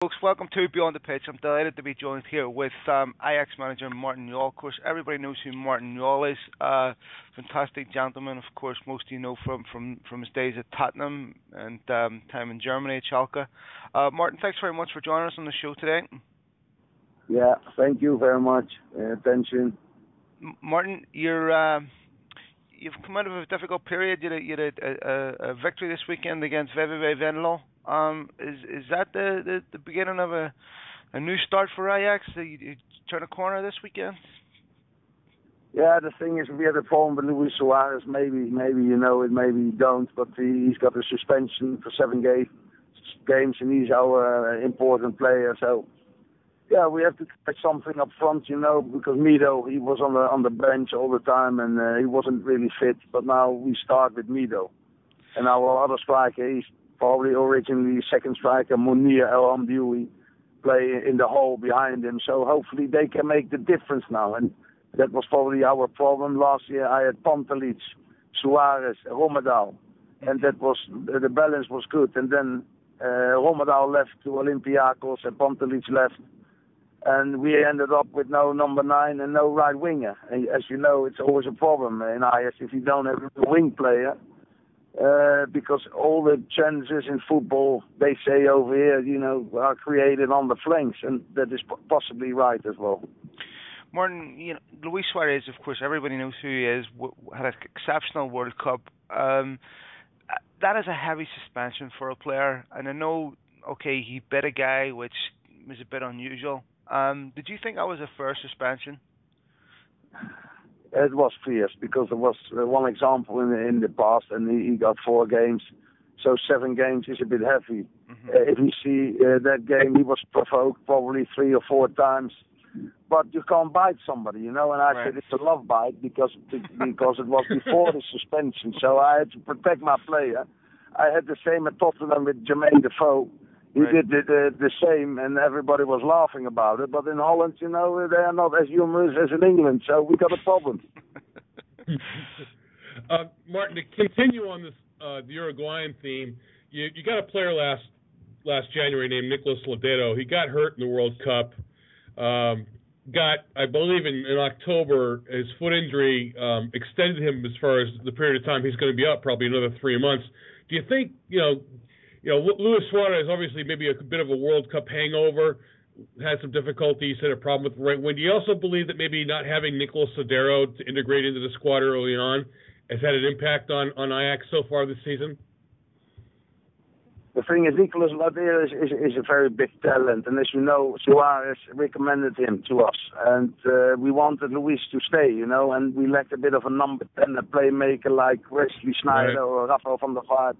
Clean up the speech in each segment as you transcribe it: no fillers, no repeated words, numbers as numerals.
Folks, welcome to Beyond the Pitch. I'm delighted to be joined here with Ajax manager Martin Jol. Of course, everybody knows who Martin Jol is. Fantastic gentleman, of course, most of you know from his days at Tottenham and time in Germany at Schalke. Martin, thanks very much for joining us on the show today. Yeah, thank you very much. Attention. Martin, you've come out of a difficult period. You had a victory this weekend against VVV Venlo. Is that the beginning of a new start for Ajax? You turn a corner this weekend? Yeah, the thing is, we had a problem with Luis Suarez. Maybe you know it, maybe you don't. But he's got a suspension for 7 games, and he's our important player. So yeah, we have to try something up front, because Mido, he was on the bench all the time, and he wasn't really fit. But now we start with Mido, and our other striker, he's probably originally second striker, Munir El Hamdoui, play in the hole behind him. So hopefully they can make the difference now. And that was probably our problem. Last year I had Pantelic, Suarez, Romedal, and that was the balance was good. And then Romedal left to Olympiacos and Pantelic left. And we ended up with no number 9 and no right winger. And as you know, it's always a problem in Ajax if you don't have a wing player. Because all the chances in football, they say over here, are created on the flanks, and that is possibly right as well. Martin, Luis Suarez, of course, everybody knows who he is. Had an exceptional World Cup. That is a heavy suspension for a player, and I know, okay, he bit a guy, which was a bit unusual. Did you think that was a fair suspension? It was fierce because there was one example in the past, and he got 4 games. So 7 games is a bit heavy. Mm-hmm. If you see that game, he was provoked probably 3 or 4 times. But you can't bite somebody, And I said it's a love bite because it was before the suspension. So I had to protect my player. I had the same at Tottenham with Jermaine Defoe. He did the same, and everybody was laughing about it. But in Holland, they are not as humorous as in England, so we got a problem. Martin, to continue on this the Uruguayan theme, you got a player last January named Nicolas Lodeiro. He got hurt in the World Cup. I believe in October, his foot injury extended him as far as the period of time he's going to be out, probably another 3 months. Do you think, Luis Suarez, obviously maybe a bit of a World Cup hangover, had some difficulties, had a problem with the right wing. Do you also believe that maybe not having Nicolas Lodeiro to integrate into the squad early on has had an impact on Ajax so far this season? The thing is, Nicolas Lodeiro is a very big talent, and as you know, Suarez recommended him to us, and we wanted Luis to stay, and we lacked a bit of a number 10, a playmaker like Wesley Sneijder or Rafael van der Vaart.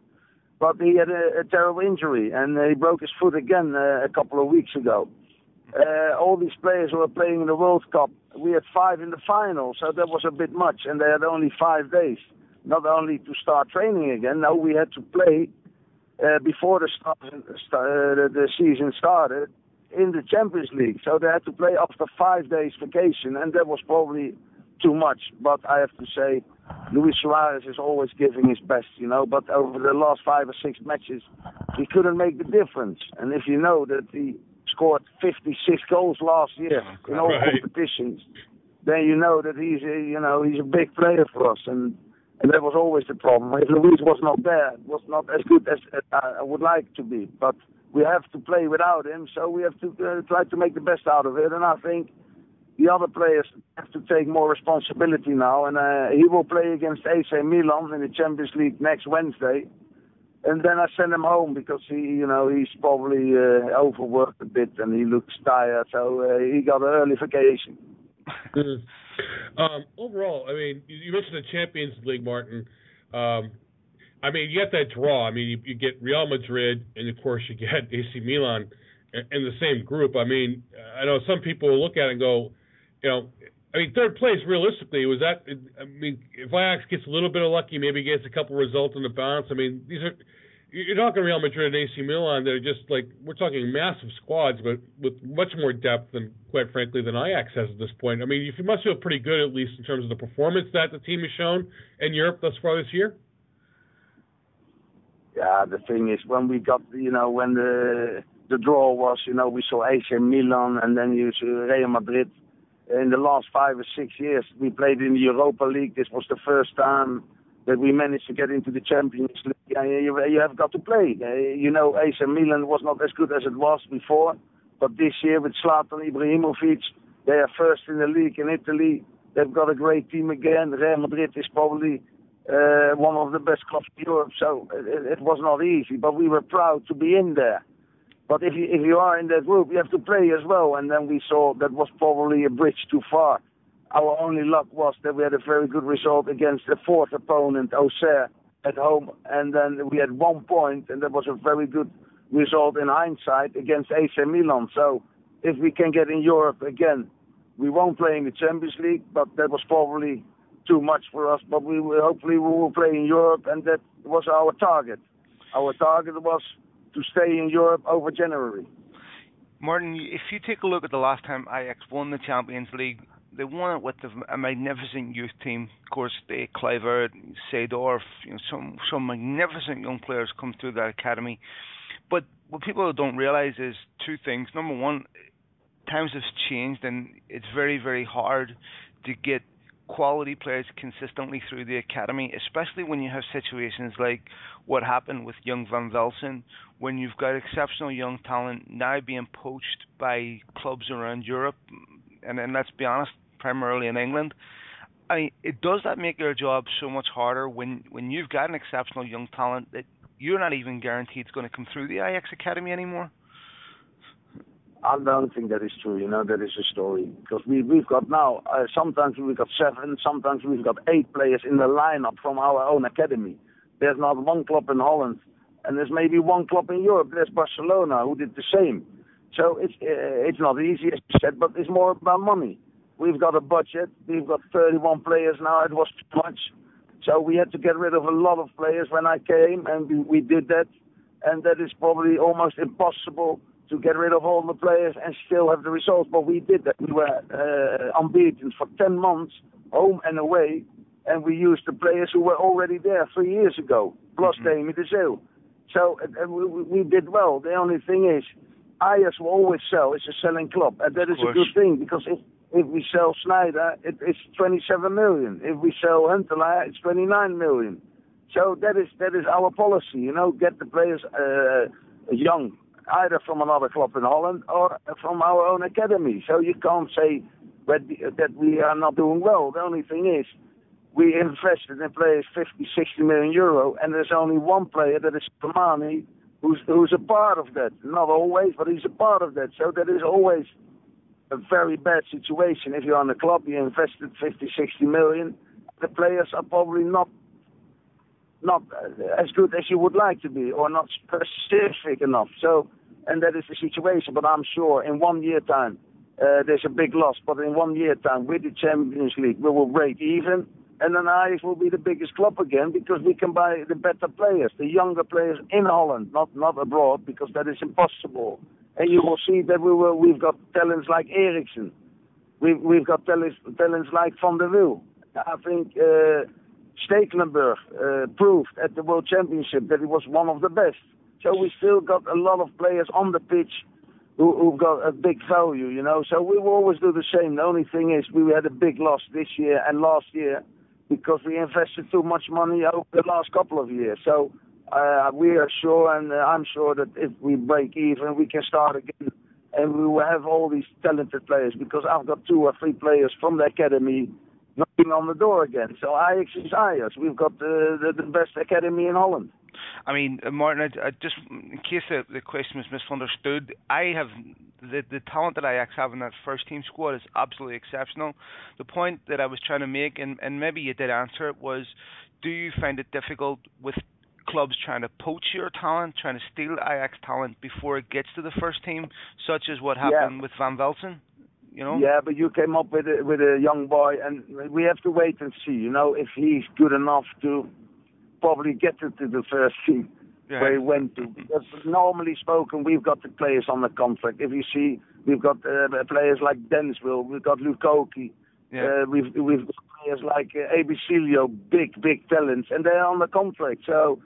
But he had a terrible injury, and he broke his foot again a couple of weeks ago. All these players who were playing in the World Cup, we had 5 in the final, so that was a bit much, and they had only 5 days. Not only to start training again, no, we had to play before the season started in the Champions League. So they had to play after 5 days vacation, and that was probably too much. But I have to say, Luis Suarez is always giving his best, but over the last 5 or 6 matches, he couldn't make the difference. And if you know that he scored 56 goals last year in all competitions, then you know that he's a big player for us. And that was always the problem. If Luis was not there, was not as good as I would like to be. But we have to play without him, so we have to try to make the best out of it. And I think the other players have to take more responsibility now, and he will play against AC Milan in the Champions League next Wednesday. And then I send him home because he's probably overworked a bit and he looks tired, so he got an early vacation. Overall, you mentioned the Champions League, Martin. You get that draw. You get Real Madrid, and of course you get AC Milan in the same group. I know some people look at it and go, third place, realistically, was that, if Ajax gets a little bit of lucky, maybe gets a couple results on the bounce, you're talking Real Madrid and AC Milan that are just we're talking massive squads, but with much more depth than, quite frankly, than Ajax has at this point. You must feel pretty good, at least in terms of the performance that the team has shown in Europe thus far this year. Yeah, the thing is, when we got, when the the draw was, we saw AC Milan and then you saw Real Madrid. In the last 5 or 6 years, we played in the Europa League. This was the first time that we managed to get into the Champions League. You have got to play. AC Milan was not as good as it was before, but this year with Zlatan Ibrahimovic, they are first in the league in Italy. They've got a great team again. Real Madrid is probably one of the best clubs in Europe, so it was not easy, but we were proud to be in there. But if you are in that group, you have to play as well, and then we saw that was probably a bridge too far. Our only luck was that we had a very good result against the fourth opponent, Auxerre, at home, and then we had 1 point, and that was a very good result in hindsight against AC Milan. So if we can get in Europe again, we won't play in the Champions League, but that was probably too much for us. But hopefully we will play in Europe, and that was our target. Our target was to stay in Europe over January. Martin, if you take a look at the last time Ajax won the Champions League, they won it with a magnificent youth team. Of course, they Kluivert, Seedorf, some magnificent young players come through that academy. But what people don't realize is two things. Number one, times have changed, and it's very, very hard to get quality players consistently through the academy, especially when you have situations like what happened with young Van Velsen, when you've got exceptional young talent now being poached by clubs around Europe, and let's be honest, primarily in England. Does that make your job so much harder when you've got an exceptional young talent that you're not even guaranteed it's going to come through the Ajax academy anymore? I don't think that is true. That is a story. Because we've got now, sometimes we've got 7, sometimes we've got 8 players in the lineup from our own academy. There's not one club in Holland, and there's maybe one club in Europe. There's Barcelona, who did the same. So it's not easy, as you said, but it's more about money. We've got a budget. We've got 31 players now. It was too much. So we had to get rid of a lot of players when I came, and we did that. And that is probably almost impossible to get rid of all the players and still have the results. But we did that. We were unbeaten for 10 months, home and away, and we used the players who were already there 3 years ago, plus Demi de Zeeuw. So we did well. The only thing is, Ajax will always sell. It's a selling club, and that is a good thing, because if we sell Sneijder, it's 27 million. If we sell Huntelaar, it's 29 million. So that is our policy, get the players young, either from another club in Holland or from our own academy. So you can't say that we are not doing well. The only thing is, we invested in players 50, 60 million euro, and there's only one player, that is Kamani, who's a part of that. Not always, but he's a part of that. So that is always a very bad situation. If you're on the club, you invested 50, 60 million. The players are probably not as good as you would like to be, or not specific enough. So, and that is the situation. But I'm sure in 1 year time, there's a big loss. But in 1 year time, with the Champions League, we will break even. And then Ajax will be the biggest club again, because we can buy the better players, the younger players in Holland, not abroad, because that is impossible. And you will see that we've got talents like Eriksen. We've got talents like Van der Wiel. I think Stekelenburg proved at the World Championship that he was one of the best. So we still got a lot of players on the pitch who've got a big value, So we will always do the same. The only thing is, we had a big loss this year and last year, because we invested too much money over the last couple of years. So we are sure, and I'm sure, that if we break even, we can start again, and we will have all these talented players, because I've got 2 or 3 players from the academy knocking on the door again. So Ajax is Ajax. We've got the best academy in Holland. I mean, Martin, I just, in case the question was misunderstood, I have the talent that Ajax have in that first team squad is absolutely exceptional. The point that I was trying to make, and maybe you did answer it, was, do you find it difficult with clubs trying to poach your talent, trying to steal Ajax talent before it gets to the first team, such as what happened with Van Velsen? Yeah, but you came up with a young boy, and we have to wait and see, if he's good enough to probably get to the first team where he went to. Because normally spoken, we've got the players on the contract. If you see, we've got players like Denswil, we've got Lukoki, we've got players like Abicilio, big talents, and they're on the contract. So